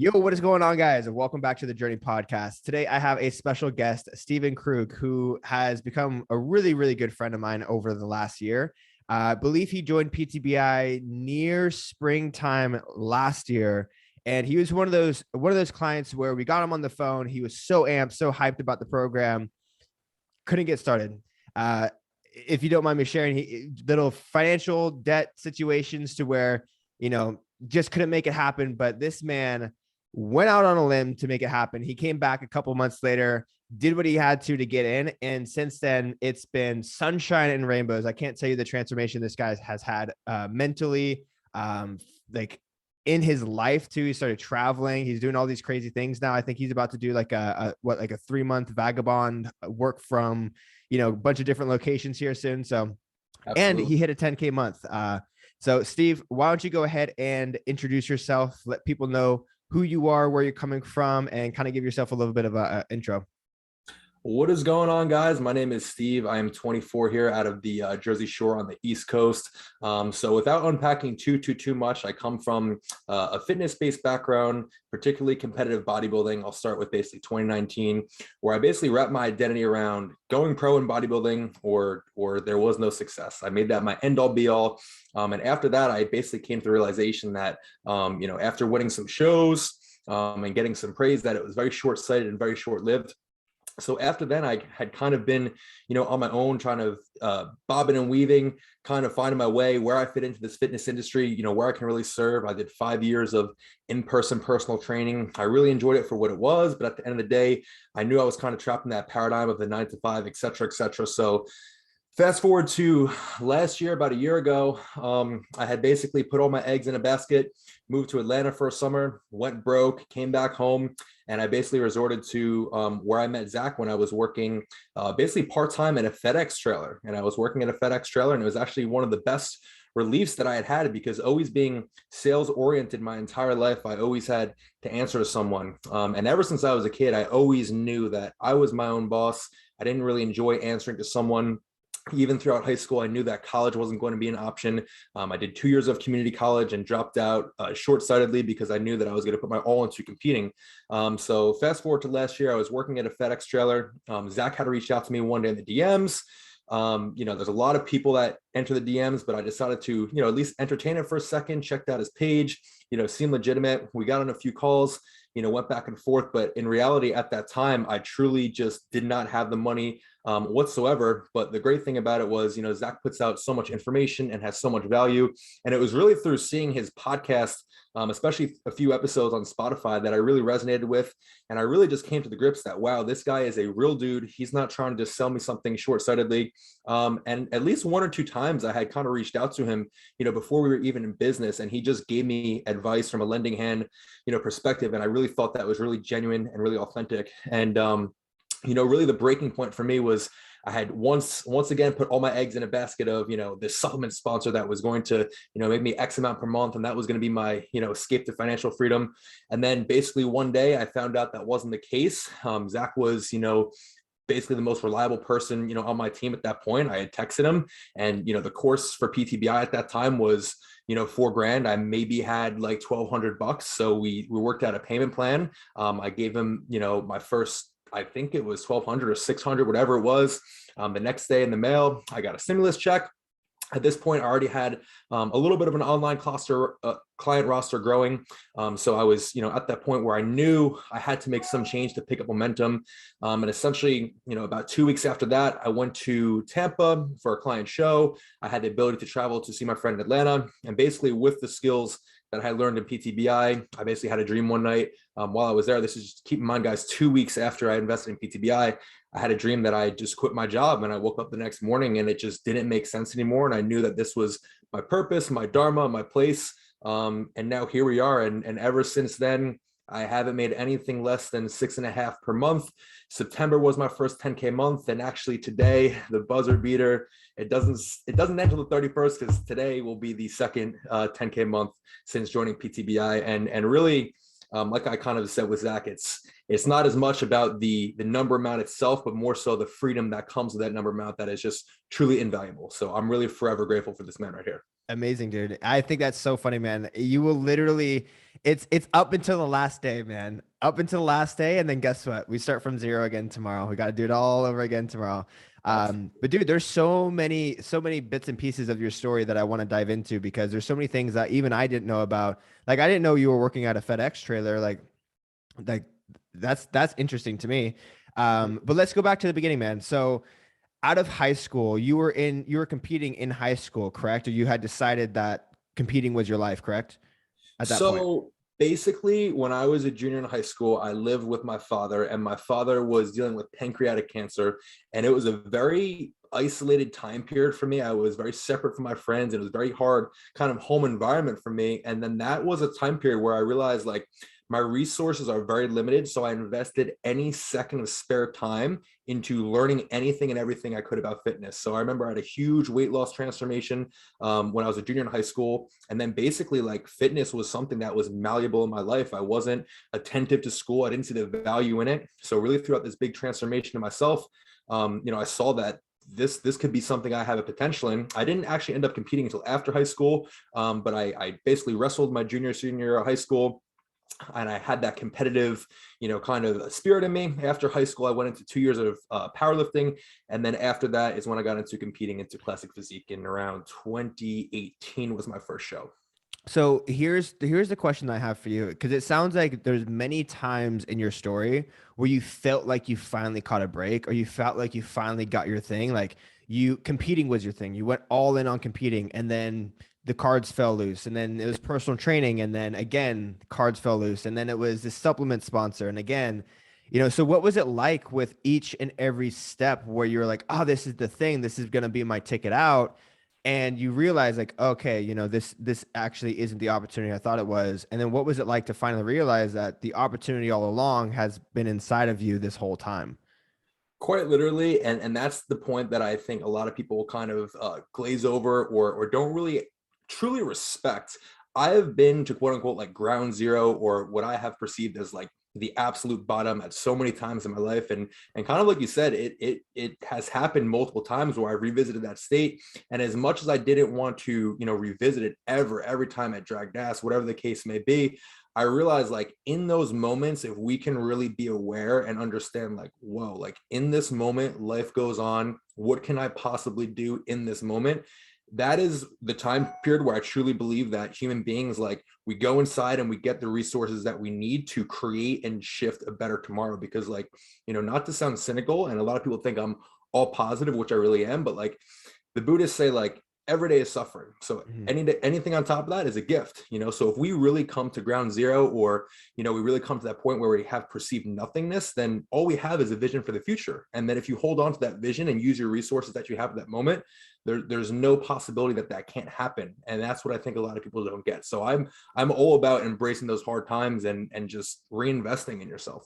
Yo, what is going on, guys? And welcome back to the Journey Podcast. Today, I have a special guest, Stephen Krug, who has become a really, really good friend of mine over the last year. I believe he joined PTBI near springtime last year, and he was one of those clients where we got him on the phone. He was so amped, so hyped about the program, couldn't get started. If you don't mind me sharing, little financial debt situations to where just couldn't make it happen. But this man went out on a limb to make it happen. He came back a couple months later, did what he had to get in. And since then, it's been sunshine and rainbows. I can't tell you the transformation this guy has had mentally, like in his life too. He started traveling. He's doing all these crazy things now. I think he's about to do like a 3-month vagabond work from, a bunch of different locations here soon. So, Absolutely. And he hit a 10K month. So Steve, why don't you go ahead and introduce yourself, let people know who you are, where you're coming from, and kind of give yourself a little bit of an intro. What is going on, guys? My name is Steve. I am 24 here out of the Jersey Shore on the East Coast. So without unpacking too much, I come from a fitness-based background, particularly competitive bodybuilding. I'll start with basically 2019, where I basically wrapped my identity around going pro in bodybuilding or there was no success. I made that my end-all be-all. And after that, I basically came to the realization that, after winning some shows and getting some praise, that it was very short-sighted and very short-lived. So after then, I had kind of been, on my own, trying to bobbing and weaving, kind of finding my way, where I fit into this fitness industry, where I can really serve. I did 5 years of in-person personal training. I really enjoyed it for what it was. But at the end of the day, I knew I was kind of trapped in that paradigm of the 9 to 5, et cetera, et cetera. So fast forward to last year, about a year ago, I had basically put all my eggs in a basket, moved to Atlanta for a summer, went broke, came back home, and I basically resorted to where I met Zakk when I was working basically part-time at a FedEx trailer. And I was working at a FedEx trailer, and it was actually one of the best reliefs that I had had, because always being sales oriented my entire life, I always had to answer to someone. And ever since I was a kid, I always knew that I was my own boss. I didn't really enjoy answering to someone. Even throughout high school, I knew that college wasn't going to be an option. I did 2 years of community college and dropped out short-sightedly because I knew that I was going to put my all into competing. So fast forward to last year, I was working at a FedEx trailer. Zakk had reached out to me one day in the DMs. There's a lot of people that enter the DMs, but I decided to, at least entertain it for a second, checked out his page, seemed legitimate. We got on a few calls, went back and forth. But in reality, at that time, I truly just did not have the money whatsoever. But the great thing about it was, Zakk puts out so much information and has so much value. And it was really through seeing his podcast, especially a few episodes on Spotify, that I really resonated with. And I really just came to the grips that, wow, this guy is a real dude. He's not trying to just sell me something short-sightedly. And at least 1 or 2 times I had kind of reached out to him, before we were even in business, and he just gave me advice from a lending hand, perspective. And I really thought that was really genuine and really authentic. And, really the breaking point for me was I had once again put all my eggs in a basket of, this supplement sponsor that was going to, make me X amount per month. And that was going to be my, escape to financial freedom. And then basically one day I found out that wasn't the case. Zakk was, basically the most reliable person, on my team at that point. I had texted him, and, the course for PTBI at that time was, $4,000. I maybe had like $1,200. So we worked out a payment plan. I gave him, my first, I think it was $1,200 or $600, whatever it was. The next day in the mail, I got a stimulus check. At this point, I already had a little bit of an online client roster growing. So I was, at that point where I knew I had to make some change to pick up momentum. And essentially, about 2 weeks after that, I went to Tampa for a client show. I had the ability to travel to see my friend in Atlanta. And basically with the skills that I had learned in PTBI, I basically had a dream one night while I was there. This is, just keep in mind, guys, 2 weeks after I invested in PTBI, I had a dream that I just quit my job, and I woke up the next morning and it just didn't make sense anymore. And I knew that this was my purpose, my dharma, my place. And now here we are. And ever since then, I haven't made anything less than 6.5 per month. September was my first 10K month. And actually today, the buzzer beater, it doesn't end until the 31st, because today will be the second 10K month since joining PTBI. And really, like I kind of said with Zakk, it's not as much about the number amount itself, but more so the freedom that comes with that number amount that is just truly invaluable. So I'm really forever grateful for this man right here. Amazing, dude. I think that's so funny, man. You will literally, it's up until the last day, man. Up until the last day, and then guess what? We start from zero again tomorrow. We got to do it all over again tomorrow. But dude, there's so many bits and pieces of your story that I want to dive into because there's so many things that even I didn't know about. Like I didn't know you were working at a FedEx trailer. Like that's interesting to me. But let's go back to the beginning, man. So out of high school, you were competing in high school, correct? Or you had decided that competing was your life, correct? At that point. So basically, when I was a junior in high school, I lived with my father, and my father was dealing with pancreatic cancer. And it was a very isolated time period for me. I was very separate from my friends. It was very hard kind of home environment for me. And then that was a time period where I realized like my resources are very limited. So I invested any second of spare time into learning anything and everything I could about fitness. So I remember I had a huge weight loss transformation when I was a junior in high school. And then basically like fitness was something that was malleable in my life. I wasn't attentive to school. I didn't see the value in it. So really throughout this big transformation of myself, I saw that this could be something I have a potential in. I didn't actually end up competing until after high school, but I basically wrestled my senior year of high school. And I had that competitive, kind of spirit in me. After high school, I went into 2 years of powerlifting. And then after that is when I got into competing into classic physique in around 2018 was my first show. So here's the question I have for you because it sounds like there's many times in your story where you felt like you finally caught a break or you felt like you finally got your thing. Like you competing was your thing. You went all in on competing and then the cards fell loose and then it was personal training and then again cards fell loose and then it was the supplement sponsor and again so what was it like with each and every step where you're like, oh, this is the thing, this is going to be my ticket out, and you realize like, okay, this actually isn't the opportunity I thought it was, and then what was it like to finally realize that the opportunity all along has been inside of you this whole time? Quite literally, and that's the point that I think a lot of people will kind of glaze over or don't really truly respect. I have been to quote unquote like ground zero or what I have perceived as like the absolute bottom at so many times in my life, and kind of like you said, it has happened multiple times where I revisited that state, and as much as I didn't want to revisit it every time I dragged ass, whatever the case may be, I realized like in those moments, if we can really be aware and understand like, whoa, like in this moment, life goes on. What can I possibly do in this moment? That is the time period where I truly believe that human beings, like we go inside and we get the resources that we need to create and shift a better tomorrow. Because like, not to sound cynical, and a lot of people think I'm all positive, which I really am, but like the Buddhists say like, every day is suffering. So anything on top of that is a gift, so if we really come to ground zero or, we really come to that point where we have perceived nothingness, then all we have is a vision for the future. And then if you hold on to that vision and use your resources that you have at that moment, there's no possibility that can't happen. And that's what I think a lot of people don't get. So I'm all about embracing those hard times and just reinvesting in yourself.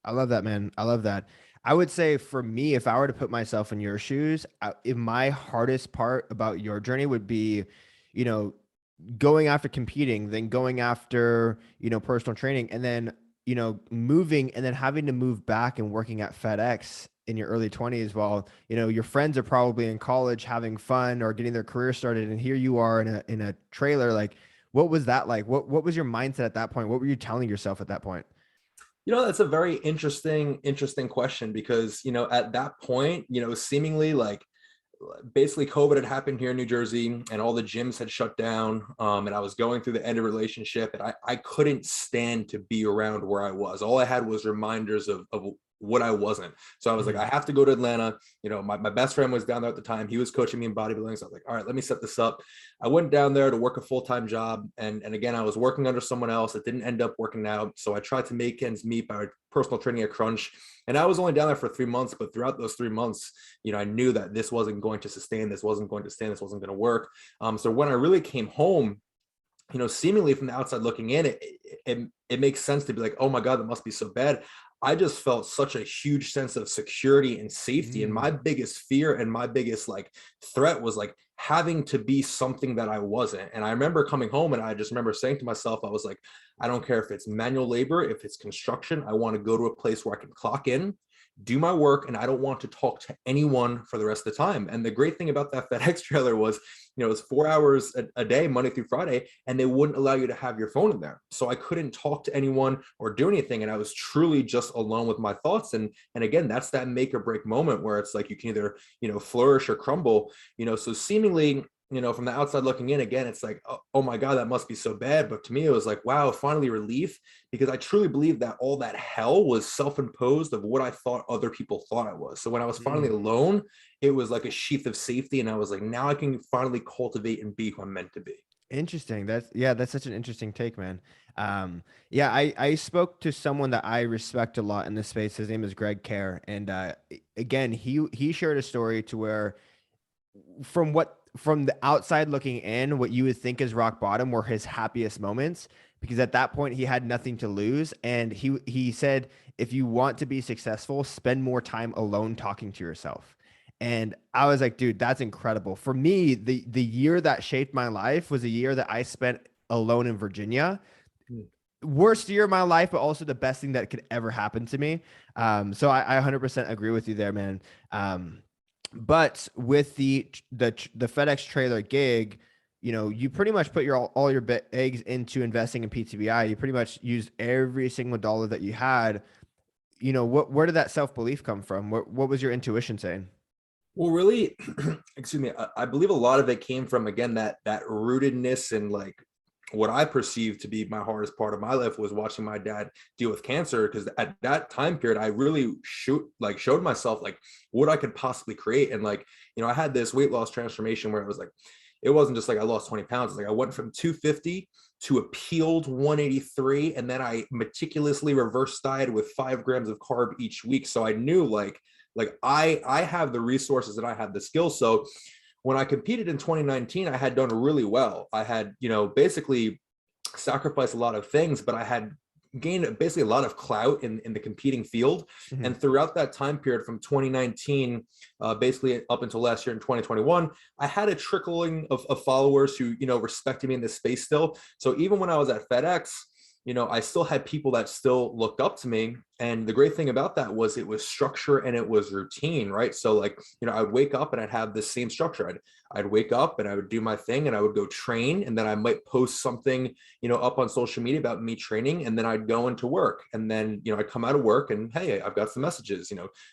I love that, man. I love that. I would say for me, if I were to put myself in your shoes, if my hardest part about your journey would be, you know, going after competing, then going after, personal training, and then, moving and then having to move back and working at FedEx in your early 20s while, your friends are probably in college having fun or getting their career started. And here you are in a trailer. Like, what was that like? What was your mindset at that point? What were you telling yourself at that point? That's a very interesting question because, at that point, seemingly like basically COVID had happened here in New Jersey and all the gyms had shut down. And I was going through the end of a relationship and I couldn't stand to be around where I was. All I had was reminders of what I wasn't. So I was like, I have to go to Atlanta. My best friend was down there at the time. He was coaching me in bodybuilding. So I was like, all right, let me set this up. I went down there to work a full-time job. And again, I was working under someone else. It didn't end up working out. So I tried to make ends meet by personal training at Crunch. And I was only down there for 3 months, but throughout those 3 months, I knew that this wasn't going to sustain. This wasn't going to stand. This wasn't going to work. So when I really came home, seemingly from the outside looking in, it makes sense to be like, oh my God, that must be so bad. I just felt such a huge sense of security and safety. And my biggest fear and my biggest like threat was like having to be something that I wasn't. And I remember coming home and I just remember saying to myself, I was like, I don't care if it's manual labor, if it's construction. I want to go to a place where I can clock in, do my work, and I don't want to talk to anyone for the rest of the time. And the great thing about that FedEx trailer was, it was 4 hours a day, Monday through Friday, and they wouldn't allow you to have your phone in there. So I couldn't talk to anyone or do anything. And I was truly just alone with my thoughts. And again, that's that make or break moment where it's like you can either, flourish or crumble, so seemingly, from the outside looking in, again, it's like, oh my God, that must be so bad. But to me, it was like, wow, finally relief, because I truly believe that all that hell was self-imposed of what I thought other people thought I was. So when I was finally alone, it was like a sheath of safety. And I was like, now I can finally cultivate and be who I'm meant to be. Interesting. That's such an interesting take, man. I spoke to someone that I respect a lot in this space. His name is Greg Kerr. And again, he shared a story to where from the outside looking in, what you would think is rock bottom were his happiest moments, because at that point he had nothing to lose. And he said, if you want to be successful, spend more time alone talking to yourself. And I was like, dude, that's incredible. For me, the year that shaped my life was a year that I spent alone in Virginia. Worst year of my life, but also the best thing that could ever happen to me. So I 100% agree with you there, man. But with the FedEx trailer gig, you pretty much put all your eggs into investing in PTBI. You pretty much used every single dollar that you had. Where did that self-belief come from? What was your intuition saying? Well, really, excuse me, I believe a lot of it came from, again, that rootedness, and like what I perceived to be my hardest part of my life was watching my dad deal with cancer. Because at that time period, I really showed myself like what I could possibly create. And like, I had this weight loss transformation where it was like, it wasn't just like I lost 20 pounds. Like I went from 250 to a peeled 183. And then I meticulously reverse dieted with 5 grams of carb each week. So I knew like I have the resources and I have the skills. So when I competed in 2019, I had done really well. I had, basically sacrificed a lot of things, but I had gained basically a lot of clout in the competing field. Mm-hmm. And throughout that time period from 2019, basically up until last year in 2021, I had a trickling of followers who, respected me in this space still. So even when I was at FedEx, I still had people that still looked up to me. And the great thing about that was it was structure and it was routine, right? So like, I would wake up and I'd have this same structure. I'd wake up and I would do my thing and I would go train, and then I might post something, up on social media about me training, and then I'd go into work, and then, I'd come out of work and, hey, I've got some messages,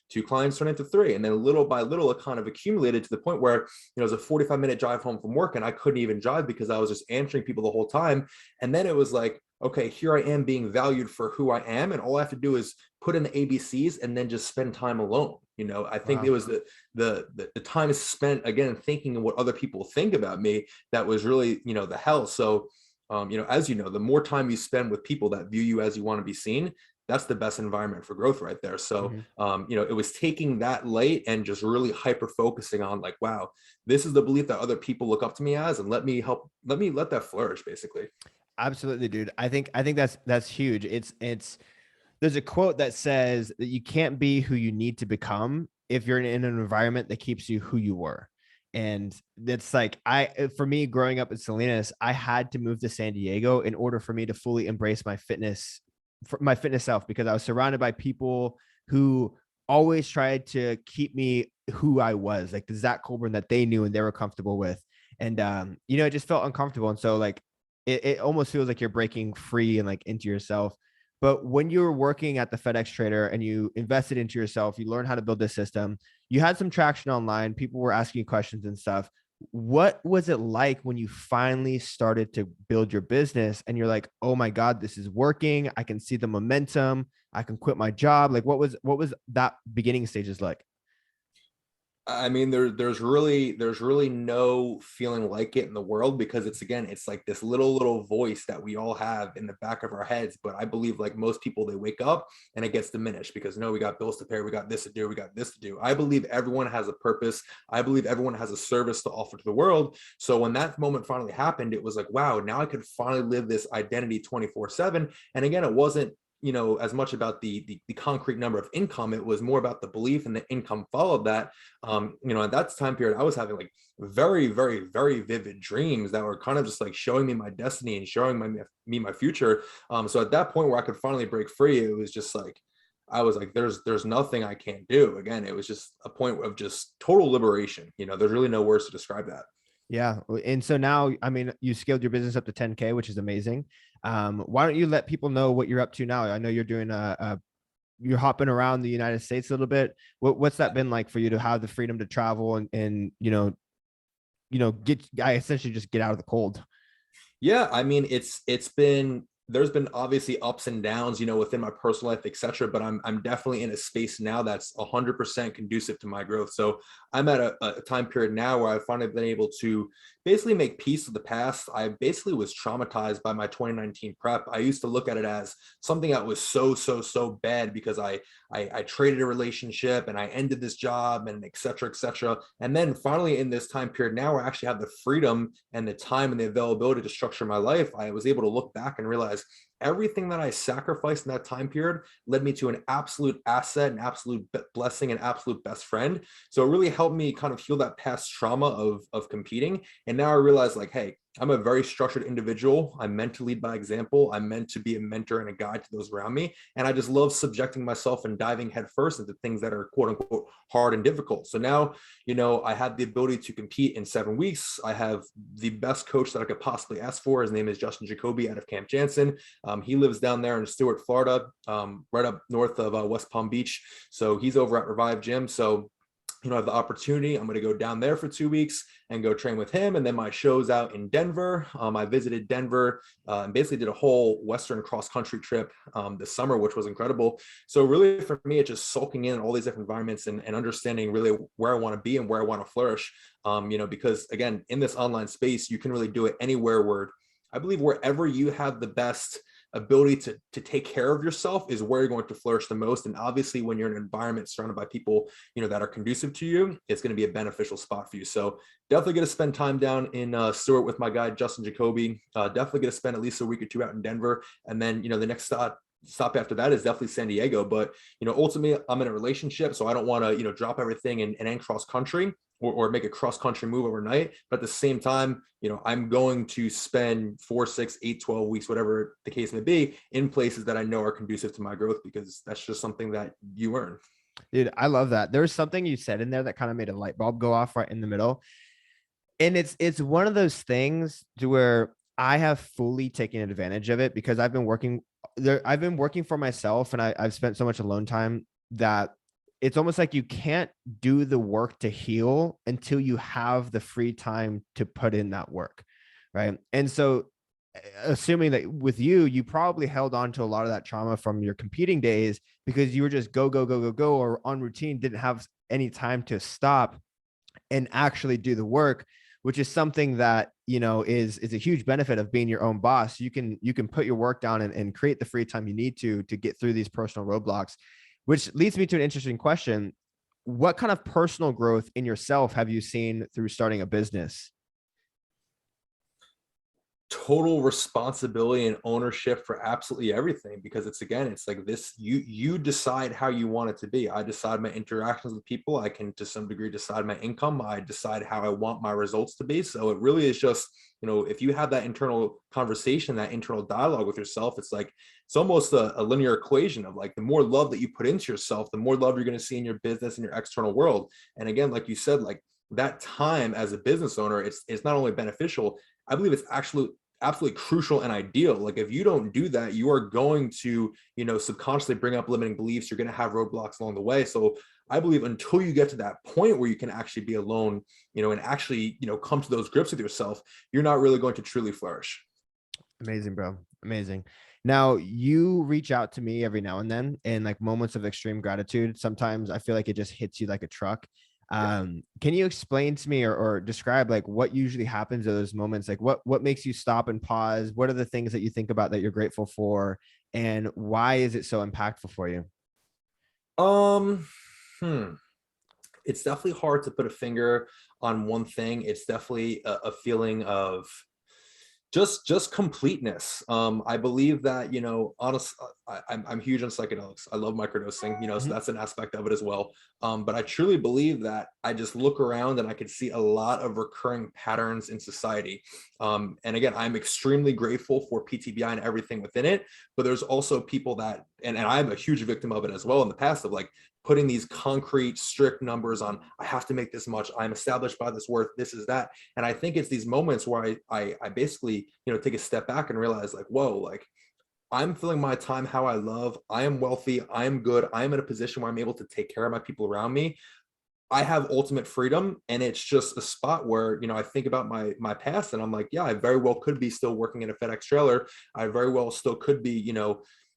2 clients turn into 3. And then little by little, it kind of accumulated to the point where, it was a 45-minute drive home from work and I couldn't even drive because I was just answering people the whole time. And then it was like, okay, here I am being valued for who I am, and all I have to do is put in the ABCs and then just spend time alone. I think it was the time spent, again, thinking of what other people think about me that was really, the hell. So, as the more time you spend with people that view you as you want to be seen, that's the best environment for growth right there. So, it was taking that light and just really hyper focusing on like, wow, this is the belief that other people look up to me as, and let me let that flourish, basically. Absolutely, dude. I think that's huge. It's there's a quote that says that you can't be who you need to become if you're in an environment that keeps you who you were. And that's like, for me, growing up in Salinas, I had to move to San Diego in order for me to fully embrace my fitness self, because I was surrounded by people who always tried to keep me who I was, like the Zakk Colburn that they knew and they were comfortable with. And, it just felt uncomfortable. And so like, it almost feels like you're breaking free and like into yourself. But when you were working at the FedEx Trader and you invested into yourself, you learned how to build this system, you had some traction online, people were asking you questions and stuff. What was it like when you finally started to build your business and you're like, oh my God, this is working. I can see the momentum. I can quit my job. Like what was that beginning stages like? I mean, there's really no feeling like it in the world, because it's like this little voice that we all have in the back of our heads. But I believe like most people, they wake up and it gets diminished because no, we got bills to pay, we got this to do, we got this to do. I believe everyone has a purpose. I believe everyone has a service to offer to the world. So when that moment finally happened, it was like, wow, now I could finally live this identity 24/7. And again, it wasn't as much about the concrete number of income. It was more about the belief, and the income followed that. At that time period, I was having like very, very, very vivid dreams that were kind of just like showing me my destiny and showing me my future. So at that point where I could finally break free, it was just like, I was like, there's nothing I can't do. Again, it was just a point of just total liberation. There's really no words to describe that. Yeah. And so now, I mean, you scaled your business up to 10K, which is amazing. Why don't you let people know what you're up to now? I know you're doing you're hopping around the United States a little bit. What's that been like for you to have the freedom to travel and I essentially just get out of the cold? Yeah, I mean, there's been obviously ups and downs, within my personal life, etc. But I'm definitely in a space now that's 100% conducive to my growth. So I'm at a time period now where I've finally been able to basically make peace with the past. I basically was traumatized by my 2019 prep. I used to look at it as something that was so bad because I traded a relationship and I ended this job and etc. etc. And then finally in this time period now where I actually have the freedom and the time and the availability to structure my life, I was able to look back and realize everything that I sacrificed in that time period led me to an absolute asset, an absolute blessing, an absolute best friend. So it really helped me kind of heal that past trauma of competing. And now I realize like, hey, I'm a very structured individual. I'm meant to lead by example. I'm meant to be a mentor and a guide to those around me. And I just love subjecting myself and diving headfirst into things that are quote unquote hard and difficult. So now, I have the ability to compete in 7 weeks. I have the best coach that I could possibly ask for. His name is Justin Jacoby out of Camp Jansen. He lives down there in Stewart, Florida, right up north of West Palm Beach. So he's over at Revive Gym. So I have the opportunity. I'm going to go down there for 2 weeks and go train with him. And then my show's out in Denver. I visited Denver and basically did a whole Western cross country trip this summer, which was incredible. So really for me, it's just soaking in all these different environments and understanding really where I want to be and where I want to flourish. Because again, in this online space, you can really do it anywhere where I believe wherever you have the best ability to take care of yourself is where you're going to flourish the most. And obviously when you're in an environment surrounded by people, that are conducive to you, it's going to be a beneficial spot for you. So definitely going to spend time down in Stewart with my guy, Justin Jacoby. Definitely going to spend at least a week or two out in Denver. And then, the next stop after that is definitely San Diego. But, ultimately I'm in a relationship, so I don't want to, drop everything and end cross country or make a cross country move overnight. But at the same time, I'm going to spend 4, 6, 8, 12 weeks, whatever the case may be, in places that I know are conducive to my growth, because that's just something that you earn. Dude, I love that. There's something you said in there that kind of made a light bulb go off right in the middle. And it's one of those things to where I have fully taken advantage of it because I've been working there. I've been working for myself and I've spent so much alone time that it's almost like you can't do the work to heal until you have the free time to put in that work. Right. And so assuming that with you, you probably held on to a lot of that trauma from your competing days because you were just go, go, go, go, go, or on routine, didn't have any time to stop and actually do the work, which is something that, is a huge benefit of being your own boss. You can put your work down and create the free time you need to get through these personal roadblocks, which leads me to an interesting question. What kind of personal growth in yourself have you seen through starting a business? Total responsibility and ownership for absolutely everything, because it's like this, you decide how you want it to be. I decide my interactions with people. I can to some degree decide my income. I decide how I want my results to be. So it really is just, if you have that internal conversation, that internal dialogue with yourself, it's like it's almost a linear equation of like the more love that you put into yourself, the more love you're going to see in your business and your external world. And again, like you said, like that time as a business owner, it's not only beneficial, I believe it's actually absolutely crucial and ideal. Like if you don't do that, you are going to, subconsciously bring up limiting beliefs. You're going to have roadblocks along the way. So I believe until you get to that point where you can actually be alone, and actually, come to those grips with yourself, you're not really going to truly flourish. Amazing, bro. Amazing. Now you reach out to me every now and then in like moments of extreme gratitude. Sometimes I feel like it just hits you like a truck. Can you explain to me or describe like what usually happens at those moments? Like what makes you stop and pause? What are the things that you think about that you're grateful for? And why is it so impactful for you? Um, it's definitely hard to put a finger on one thing. It's definitely a feeling of Just completeness. I believe that, I'm huge on psychedelics. I love microdosing, so that's an aspect of it as well. But I truly believe that I just look around and I can see a lot of recurring patterns in society. And again, I'm extremely grateful for PTBI and everything within it, but there's also people that, and I'm a huge victim of it as well in the past, of like putting these concrete, strict numbers on, I have to make this much, I'm established by this worth, this is that. And I think it's these moments where I basically, take a step back and realize like, whoa, like I'm filling my time how I love. I am wealthy. I am good. I am in a position where I'm able to take care of my people around me. I have ultimate freedom. And it's just a spot where, I think about my past and I'm like, yeah, I very well could be still working in a FedEx trailer. I very well still could be,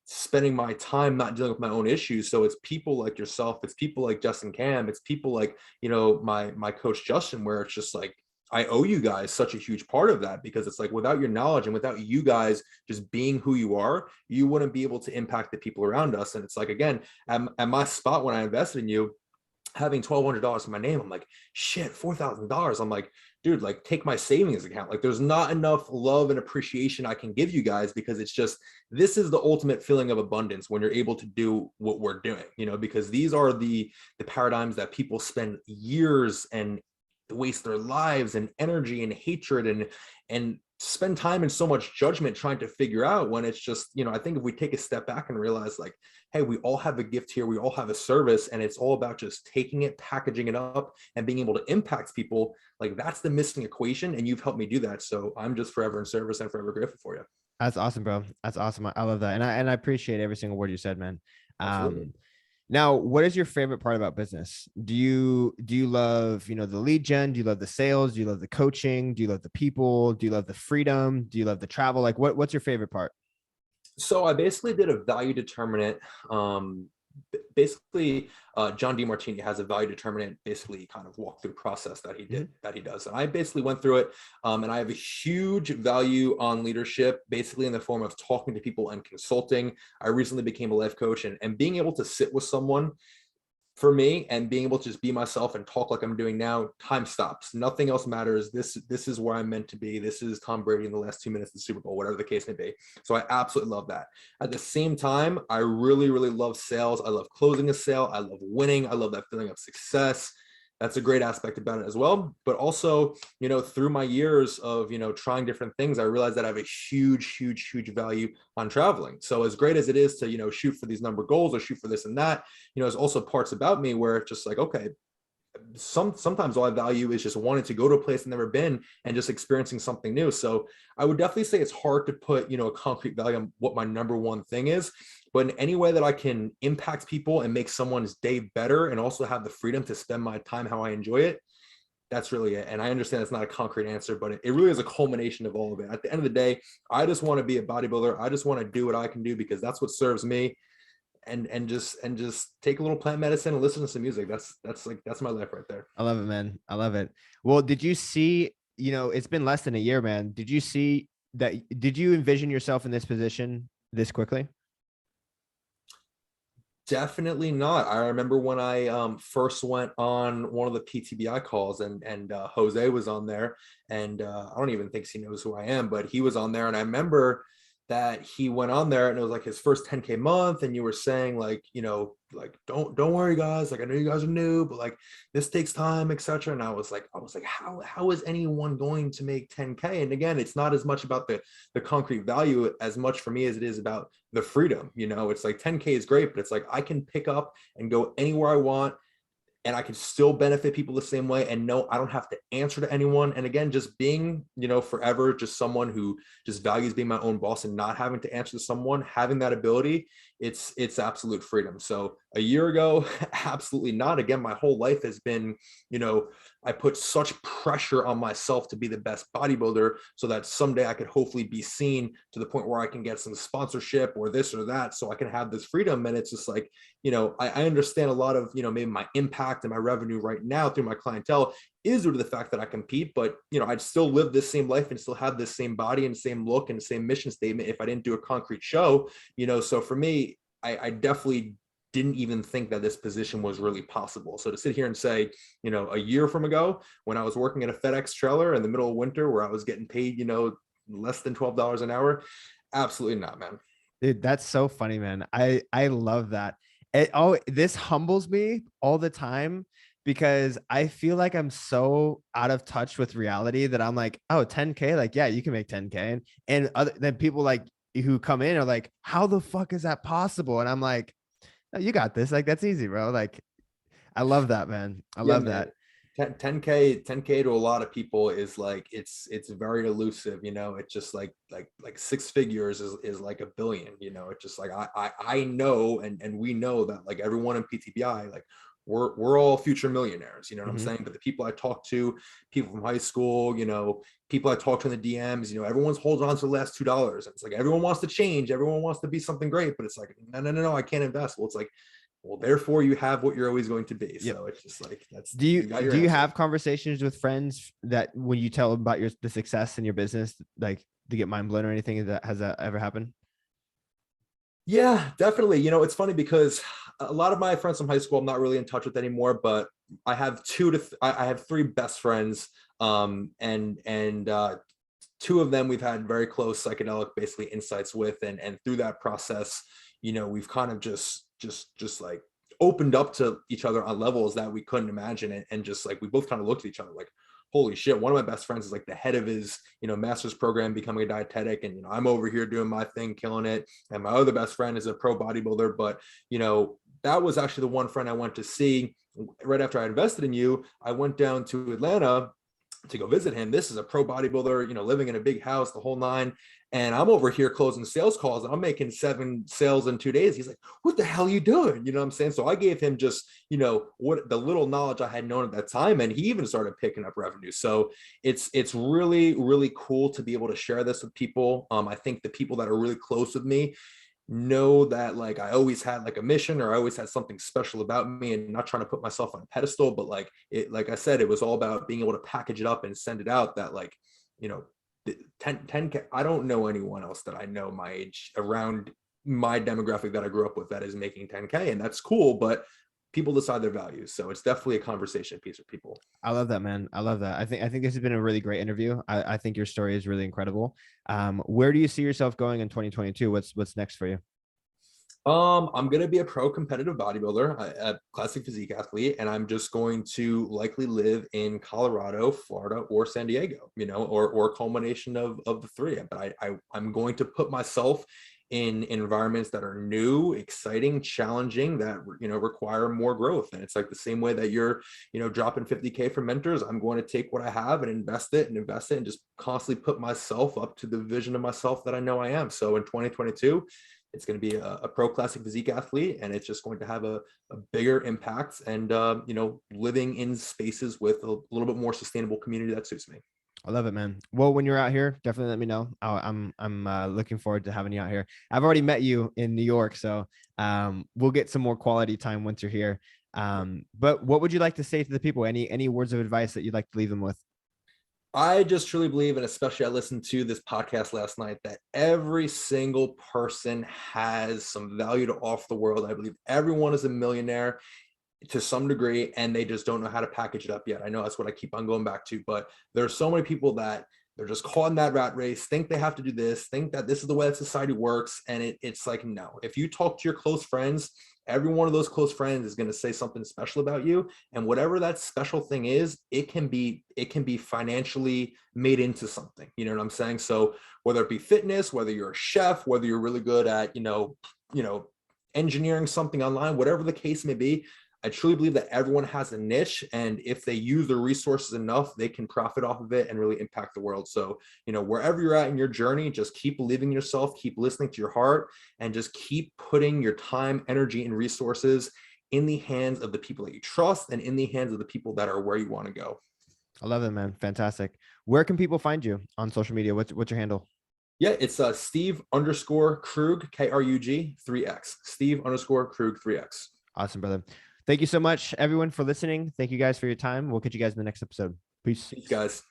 spending my time not dealing with my own issues. So it's people like yourself, it's people like Justin Cam, it's people like, my coach Justin, where it's just like, I owe you guys such a huge part of that, because it's like, without your knowledge and without you guys just being who you are, you wouldn't be able to impact the people around us. And it's like, again, at my spot, when I invested in you, having $1,200 in my name, I'm like, shit, $4,000. I'm like, dude, like take my savings account. Like there's not enough love and appreciation I can give you guys, because it's just, this is the ultimate feeling of abundance when you're able to do what we're doing, because these are the paradigms that people spend years and waste their lives and energy and hatred and spend time and so much judgment trying to figure out, when it's just, I think if we take a step back and realize like, hey, we all have a gift here, we all have a service, and it's all about just taking it, packaging it up, and being able to impact people. Like that's the missing equation, and you've helped me do that. So I'm just forever in service and forever grateful for you. That's awesome, bro. That's awesome. I love that. And I appreciate every single word you said, man. Absolutely. Now, what is your favorite part about business? Do you love, the lead gen? Do you love the sales? Do you love the coaching? Do you love the people? Do you love the freedom? Do you love the travel? Like what's your favorite part? So I basically did a value determinant. Basically, John DeMartini has a value determinant, basically kind of walkthrough process that he does. And I basically went through it. And I have a huge value on leadership, basically in the form of talking to people and consulting. I recently became a life coach, and being able to sit with someone, for me, and being able to just be myself and talk like I'm doing now, time stops. Nothing else matters. This is where I'm meant to be. This is Tom Brady in the last 2 minutes of the Super Bowl, whatever the case may be. So I absolutely love that. At the same time, I really, really love sales. I love closing a sale. I love winning. I love that feeling of success. That's a great aspect about it as well. But also, through my years of, trying different things, I realized that I have a huge, huge, huge value on traveling. So as great as it is to, shoot for these number goals or shoot for this and that, there's also parts about me where it's just like, okay, sometimes all I value is just wanting to go to a place I've never been and just experiencing something new. So I would definitely say it's hard to put, a concrete value on what my number one thing is, but in any way that I can impact people and make someone's day better and also have the freedom to spend my time how I enjoy it, that's really it. And I understand it's not a concrete answer, but it really is a culmination of all of it. At the end of the day, I just want to be a bodybuilder. I just want to do what I can do because that's what serves me. And just take a little plant medicine and listen to some music. That's my life right there. I love it, man. I love it. Well, did you see, it's been less than a year, man. Did you envision yourself in this position this quickly? Definitely not. I remember when I first went on one of the PTBI calls, and Jose was on there, and I don't even think he knows who I am, but he was on there, and I remember that he went on there and it was like his first 10K month, and you were saying like, like don't worry guys, like I know you guys are new, but like this takes time, etc. And I was like how is anyone going to make 10K? And again, it's not as much about the concrete value as much for me as it is about the freedom. It's like 10K is great, but it's like I can pick up and go anywhere I want, and I can still benefit people the same way, and no, I don't have to answer to anyone. And again, just being, forever just someone who just values being my own boss and not having to answer to someone, having that ability, it's absolute freedom. So a year ago, absolutely not. Again, my whole life has been, I put such pressure on myself to be the best bodybuilder so that someday I could hopefully be seen to the point where I can get some sponsorship or this or that, so I can have this freedom. And it's just like, I understand a lot of, maybe my impact and my revenue right now through my clientele is due to the fact that I compete, but I'd still live this same life and still have this same body and same look and same mission statement if I didn't do a concrete show. So for me, I definitely didn't even think that this position was really possible. So to sit here and say, a year from ago, when I was working at a FedEx trailer in the middle of winter where I was getting paid, less than $12 an hour? Absolutely not, man. Dude, that's so funny, man. I love that. This humbles me all the time because I feel like I'm so out of touch with reality that I'm like, oh, 10K, like, yeah, you can make 10K. Then people like who come in are like, how the fuck is that possible? And I'm like, oh, you got this. Like, that's easy, bro. Like, I love that, man. I Yeah, love man. that. 10K to a lot of people is like, it's very elusive, it's just like six figures is like a billion, it's just like I know, and we know that like everyone in PTBI, like we're all future millionaires, you know what I'm saying? But the people I talk to, people from high school, people I talk to in the DMs, everyone's holding on to the last $2. It's like everyone wants to change, everyone wants to be something great, but it's like no, I can't invest. Well, it's like, well, therefore you have what you're always going to be. Yep. So it's just like, that's, Do you got your do you answer. have conversations with friends that when you tell them about the success in your business, like to get mind blown or anything? Has that ever happened? Yeah, definitely. It's funny because a lot of my friends from high school I'm not really in touch with anymore, but I have I have three best friends, and two of them we've had very close psychedelic basically insights with, and through that process, we've kind of just like opened up to each other on levels that we couldn't imagine, and just like we both kind of looked at each other like, holy shit. One of my best friends is like the head of his master's program, becoming a dietetic, and I'm over here doing my thing, killing it, and my other best friend is a pro bodybuilder. But that was actually the one friend I went to see right after I invested in you. I went down to Atlanta to go visit him. This is a pro bodybuilder, living in a big house, the whole nine. And I'm over here closing sales calls, and I'm making 7 sales in 2 days. He's like, what the hell are you doing? You know what I'm saying? So I gave him just, what the little knowledge I had known at that time. And he even started picking up revenue. So it's really, really cool to be able to share this with people. I think the people that are really close with me know that like I always had like a mission, or I always had something special about me, and not trying to put myself on a pedestal, but like I said, it was all about being able to package it up and send it out. That like, 10K, I don't know anyone else that I know my age around my demographic that I grew up with that is making 10K, and that's cool, but people decide their values. So it's definitely a conversation piece with people. I love that, man. I love that. I think this has been a really great interview. I think your story is really incredible. Where do you see yourself going in 2022? What's next for you? I'm going to be a pro competitive bodybuilder, a classic physique athlete, and I'm just going to likely live in Colorado, Florida, or San Diego, or a culmination of the three. But I'm going to put myself in environments that are new, exciting, challenging, that require more growth. And it's like the same way that you're dropping 50K for mentors. I'm going to take what I have and invest it and just constantly put myself up to the vision of myself that I know I am. So in 2022, it's going to be a pro classic physique athlete, and it's just going to have a bigger impact, and living in spaces with a little bit more sustainable community that suits me. I love it, man. Well, when you're out here, definitely let me know. I'm looking forward to having you out here. I've already met you in New York, so we'll get some more quality time once you're here. But what would you like to say to the people? Any words of advice that you'd like to leave them with? I just truly believe, and especially I listened to this podcast last night, that every single person has some value to offer the world. I believe everyone is a millionaire to some degree, and they just don't know how to package it up yet. I know that's what I keep on going back to, but there's so many people that they're just caught in that rat race, think they have to do this, think that this is the way that society works. And it's like, no, if you talk to your close friends, every one of those close friends is going to say something special about you. And whatever that special thing is, it can be financially made into something. You know what I'm saying? So whether it be fitness, whether you're a chef, whether you're really good at, engineering something online, whatever the case may be, I truly believe that everyone has a niche, and if they use the resources enough, they can profit off of it and really impact the world. So, wherever you're at in your journey, just keep believing in yourself, keep listening to your heart, and just keep putting your time, energy, and resources in the hands of the people that you trust, and in the hands of the people that are where you want to go. I love it, man. Fantastic. Where can people find you on social media? What's your handle? Yeah, it's Steve_Krug, Krug 3X. Steve_Krug 3X. Awesome, brother. Thank you so much, everyone, for listening. Thank you guys for your time. We'll catch you guys in the next episode. Peace. Thanks, guys.